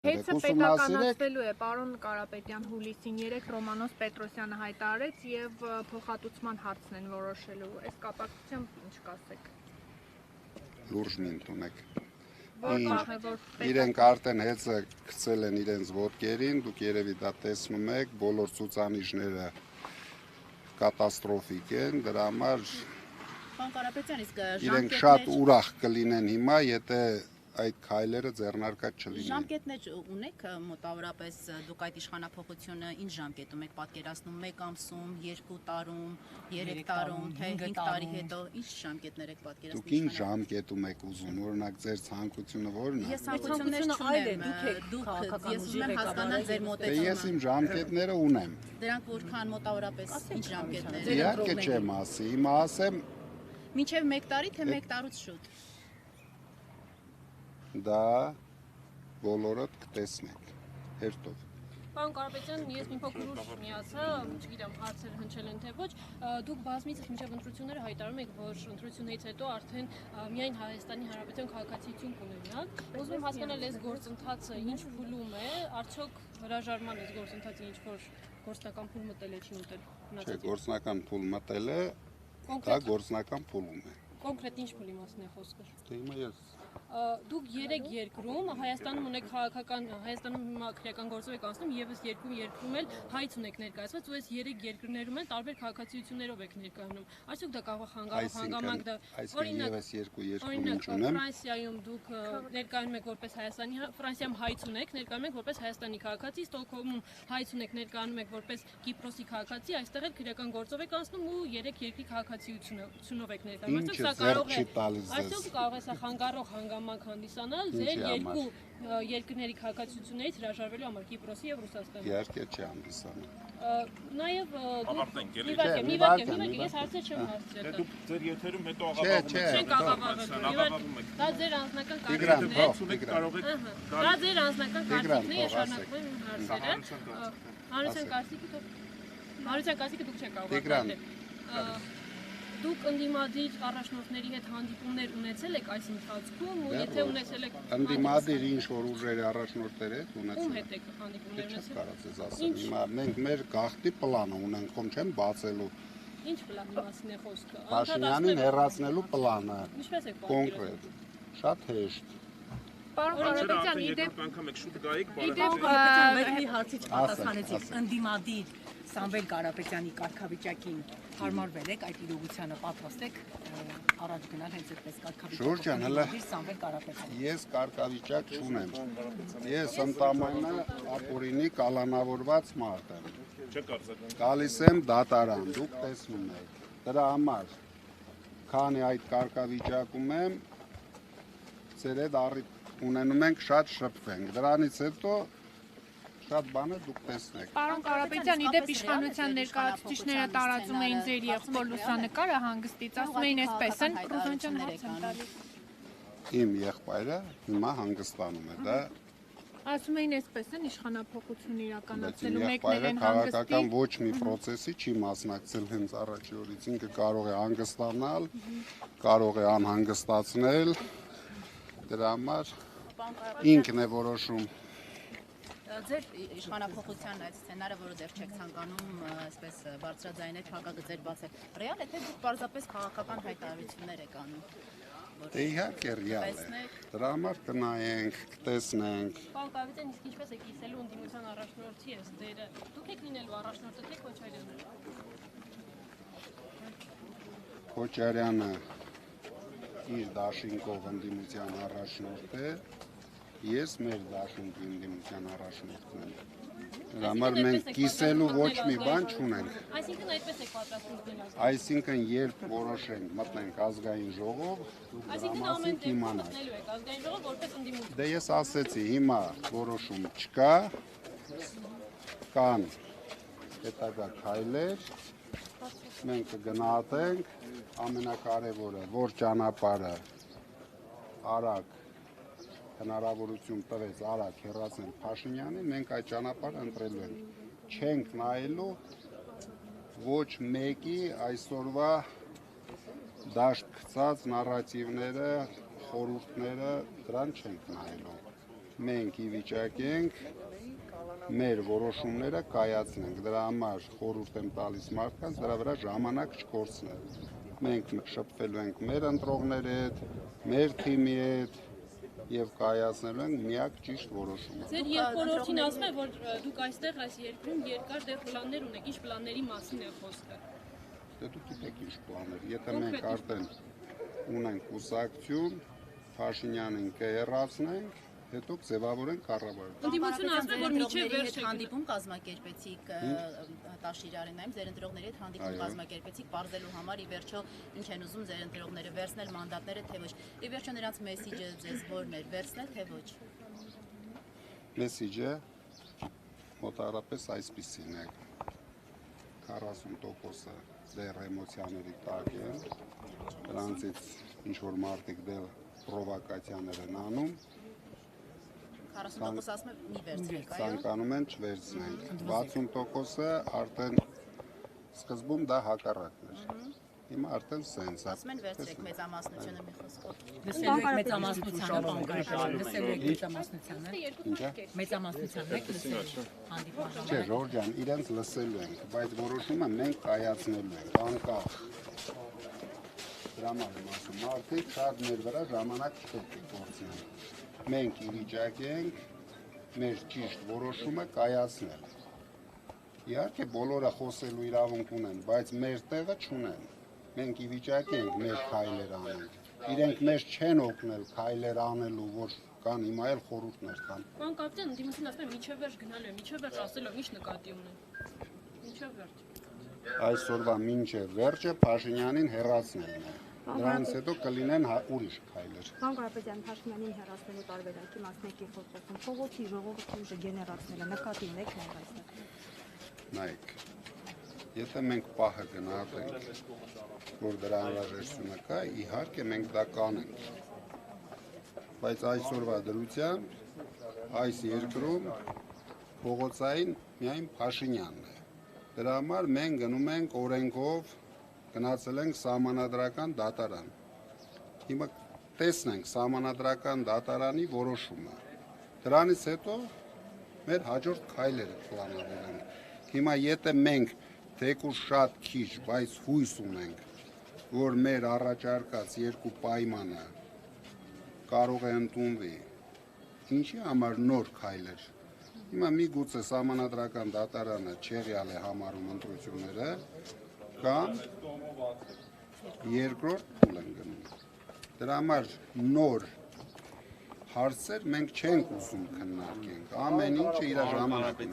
Հեծը պետականացվելու է, պարոն Կարապետյան, հուլիսին 3 Ռոմանոս Պետրոսյանը հայտարարեց եւ փոխհատուցման հարցն են որոշելու։ Այս կապակցությամբ ինչ կասեք։ Լուրջ մի ընդունեք։ Իրենք արդեն հեծը գցել են իրենց ոտքերին, դուք երևի դա տեսնում եք, բոլոր ցուցանիշները կատաստրոֆիկ են, դրա համար Պարոն Կարապետյան, իսկ իրենք շատ ուրախ կլինեն հիմա, եթե այդ քայլերը ձեռնարկած չլինեն։ Ժամկետներ ունեք մոտավորապես դուք այդ իշխանափոխությունը ինչ ժամկետում եք պատկերացնում 1 ամսում, 2 տարում, 3 տարում, թե 5 տարի հետո ինչ ժամկետներ եք պատկերացնում։ Դուք ինչ ժամկետում եք ուզում, օրինակ ձեր ցանկությունը ո՞րն է։ Ես ցանկություններ չունեմ, դուք ես ուզում եմ հասկանալ ձեր մոտեցումը։ Ես իմ ժամկետները ունեմ։ Դրանք որքան մոտավորապես ինչ ժամկետներ։ Իհարկե չեմ ասի, հիմա ասեմ Մինչև 1 տարի թե 1 տարուց շուտ։ Դա բոլորդ կտեսնեք, հերթով։ Պարոն Կարապետյան, ես մի փոքր ուշ միացա, չգիտեմ, հարցերը հնչել են թե ոչ, դուք բազմիցս մինչև ընտրությունները հայտարարում եք, որ ընտրություններից հետո արդեն միայն Հայաստանի Հանրապետության քաղաքացիություն կունենաք։ Ուզում եմ հասկանալ, այս գործընթացը ինչ փուլում է, արդյոք հրաժարման այս գործընթացը ինչ որ գործնական փուլ մտել է, չի մտել։ Չէ, գործնական փուլ մտել է, դա գործնական փուլում է։ Կոնկրետ ինչ փուլի մասին է խոսքը։ Դե հիմա ես Դուք 3 երկրում Հայաստանում ունեք քաղաքական Հայաստանում հիմա քրեական գործով եք անցնում եւս 2 երկրում էլ հայց ունեք ներկայացված ու այս 3 երկրներում էլ տարբեր քաղաքացիություններով եք ներկայանում արդյոք դա կարող է հանգամանք դա օրինակ եւս 2 երկրում ինչ ունեմ Ֆրանսիայում դուք ներկայանում եք որպես Հայաստանի Ֆրանսիայում հայց ունեք ներկայանում եք որպես Հայաստանի քաղաքացի Ստոկհոլմում հայց ունեք ներկայանում եք որպես Կիպրոսի քաղաքացի այստեղ էլ քրեական գործով եք անցնում ու 3 երկրի քաղաքացիությունով եք ներկայանում Այսինքն կարող է սա խանգարող հանգամանք հանդիսանալ ձեր երկու երկրների քաղաքացիություններից հրաժարվելու համար Կիպրոսի եւ Ռուսաստանի։ Իհարկե չի հանդիսանում։ Նաեւ ես հարցեր չեմ հարցրել։ Դուք ձեր եթերում հետո աղավաղում եք։ Դա ձեր անձնական կարծիքն է, կարող եք դա ձեր անձնական կարծիքն է, շարունակում եմ հարցերը։ Հանրության կարծիքը դուք չեք կարող ասել։ Դուք ընդդիմադիր առաջնորդների հետ հանդիպումներ ունեցել եք այս ընթացքում ու եթե ունեցել եք ընդդիմադիր ինչ որ ուժերի առաջնորդներ հետ ունեցել ում հետ եք հանդիպումներ ունեցել կարծես ասեմ հիմա մենք մեր գաղտնի պլանը ունենք խոմ չեմ բացելու ինչ պլանի մասին է խոսքը Փաշինյանին հեռացնելու պլանը ինչպես եք կոնկրետ շատ հեշտ Պարոն Կարապետյան իդեպ անգամ եք շուտ գայիք մեր մի հարցից պատասխանեցիք ընդդիմադիր Սամվել Կարապետյանի կարգավիճակին հարմարվել եք այդ իրողությանը պատրաստ եք առաջ գնալ հենց այդպես կարգավիճակ Սամվել Կարապետյան Ես կարգավիճակ չունեմ ես ընդամենը ապօրինի կալանավորված մարդ եմ գալիս եմ դատարան դուք տեսնում եք դրա համար քանի այդ կարգավիճակում եմ ձեր հետ առիթ ունենում ենք շատ շփվենք դրանից հետո շատ բաներ դուք տեսնեք։ Պարոն Կարապետյան, իդեպ իշխանության ներկայացուցիչները տարածում էին ձեր եղբոր լուսանկարը հանգստից, ասում էին այսպես են ռուսանցիան հարց են տալիս։ Իմ եղբայրը հիմա հանգստանում է, դա ասում էին այսպես են իշխանափոխություն իրականացնելու մեկներ են քաղաքական ոչ մի process-ի չի մասնակցել հենց առաջի օրից, ինքը կարող է հանգստանալ, կարող է անհանգստացնել, դրա համար ինքն է որոշում Ձեր իշխանափոխության այդ սցենարը, որը դեռ չեք ցանկանում, այսպես բարձրաձայնել, փակագծեր բացել, ռեալ է թե դուք պարզապես քաղաքական հայտարարություններ եք անում։ Դե իհարկե ռեալ է։ Դրա համար կնայենք, կտեսնենք։ Պարոն Կարապետյան, իսկ ինչպես եք կիսելու ընդդիմության առաջնորդի այս դերը։ Դուք եք լինելու առաջնորդը թե Քոչարյանը։ Քոչարյանը իր դաշինքով ընդդիմության առաջնորդ է։ Ես մեր դաշինքի ընդդիմության առաջնորդն եմ։ Դրա համար մենք կիսելու ոչ մի բան չունենք։ Այսինքն այդպես եք պատրաստվում գնալ։ Այսինքն երբ որոշենք մտնենք ազգային ժողով, Այսինքն ամեն դեպքում մտնելու եք ազգային ժողով որպես ընդդիմություն։ Դե ես ասեցի, հիմա որոշում չկա, կան հետագա քայլեր, մենք կգնահատենք, ամենակարևորը, որ ճանապարհը արագ հնարավորություն տվեց արագ հեռացնել Փաշինյանին, մենք այդ ճանապարհը ընտրելու ենք։ Չենք նայելու ոչ մեկի այսօրվա դաշտ գցած նարատիվները, խորհուրդները, դրան չենք նայելու։ մենք ի վիճակի ենք մեր որոշումները կայացնենք։ Դրա համար խորհուրդ եմ տալիս մարդկանց դրա վրա ժամանակ չկորցնել։ Մենք շփվելու ենք մեր ընտրողների հետ, մեր թիմի հետ եւ կայացնելու ենք միակ ճիշտ որոշումը։ Ձեր երկրորդին ասում է, որ դուք այստեղ այս երկրում երկար դեռ պլաններ ունեք, ինչ պլանների մասին է խոսքը։ Դե դուք գիտեք ինչ պլաններ։ Եթե մենք արդեն ունենք կուսակցություն, Փաշինյանին կերացնենք, հետո ձևավորենք կառավարություն։ Ընդդիմությունը ասում է, որ միջև վերջ հանդիպում կազմակերպեցիք Տաշիրարենայում, ձեր ընտրողների հետ հանդիպում կազմակերպեցիք, բարձելու համար ի վերջո ինչ են ուզում ձեր ընտրողները վերցնել մանդատները, թե ոչ։ Ի վերջո նրանց մեսիջը ձեզ որն էր, վերցնել, թե ոչ։ Մեսիջը մոտավորապես այսպիսին է. 40%-ը դեռ էմոցիաների տակ են, դրանցից ինչ-որ մարդիկ դեռ պրովոկացիաներ են անում, 40% ասում է մի վերցրեք, այո։ ցանկանում են չվերցնենք, 60%-ը արդեն սկզբում դա հակառակն էր, հիմա արդեն սենց է։ Ասում են վերցրեք մեծամասնությունը մի խոսքով։ Լսելու եք մեծամասնությանը, բան Կարապետյան, լսելու եք մեծամասնությանը։ Մեծամասնությանն եք լսելու հանդիպման Չէ, ժամանակ։ Ժորժ ջան, իրենց լսելու ենք, բայց որոշումը մենք կայացնելու ենք, անկախ։ Դրա համար եմ ասում, մարդիկ շատ մեր վրա ժամանակ չպետք է կորցնեն։ Մենք ի վիճակի ենք մեր ճիշտ որոշումը կայացնել։ Իհարկե բոլորը խոսելու իրավունք ունեն, բայց մեր տեղը չունեն։ Մենք ի վիճակի ենք մեր քայլեր անել։ Իրենք մեզ չեն օգնել քայլեր անելու, որ կան հիմա էլ խորհուրդներ կան։ Պարոն Կարապետյան, ընդդիմությունը ասում է միջև վերջ գնալու է, միջև վերջ ասելով ինչ նկատի ունեն։ Միջև վերջ։ Այսօրվա մինչև վերջը Փաշինյանին հեռացնելն է։ Դրանից հետո կլինեն ուրիշ քայլեր։ Պարոն Կարապետյան, Փաշինյանին հեռացնելու տարբերակի մասն եք խոսում։ Փողոցի ժողովրդի ուժը գեներացնելը նկատի ունեք նայեք այստեղ։ Նայեք, եթե մենք պահը գնահատենք, որ դրա անհրաժեշտությունը կա, իհարկե մենք դա կանենք։ Բայց այսօրվա դրությամբ այս երկրում փողոցային միայն Փաշինյանն է։ Դրա համար մենք գնում ենք օրենքով գնացել ենք սահմանադրական դատարան։ Հիմա տեսնենք սահմանադրական դատարանի որոշումը։ Դրանից հետո մեր հաջորդ քայլերը պլանավորել ենք։ Հիմա եթե մենք թեկուզ շատ քիչ, բայց հույս ունենք, որ մեր առաջարկած երկու պայմանը կարող է ընդունվի, ինչի համար նոր քայլեր։ Հիմա միգուցե սահմանադրական դատարանը չեղյալ է համարում ընտրությունները, կամ երկրորդ փուլ են գնում։ Դրա համար նոր հարցեր մենք չենք ուզում քննարկենք։ Ամեն ինչը իր ժամանակն է։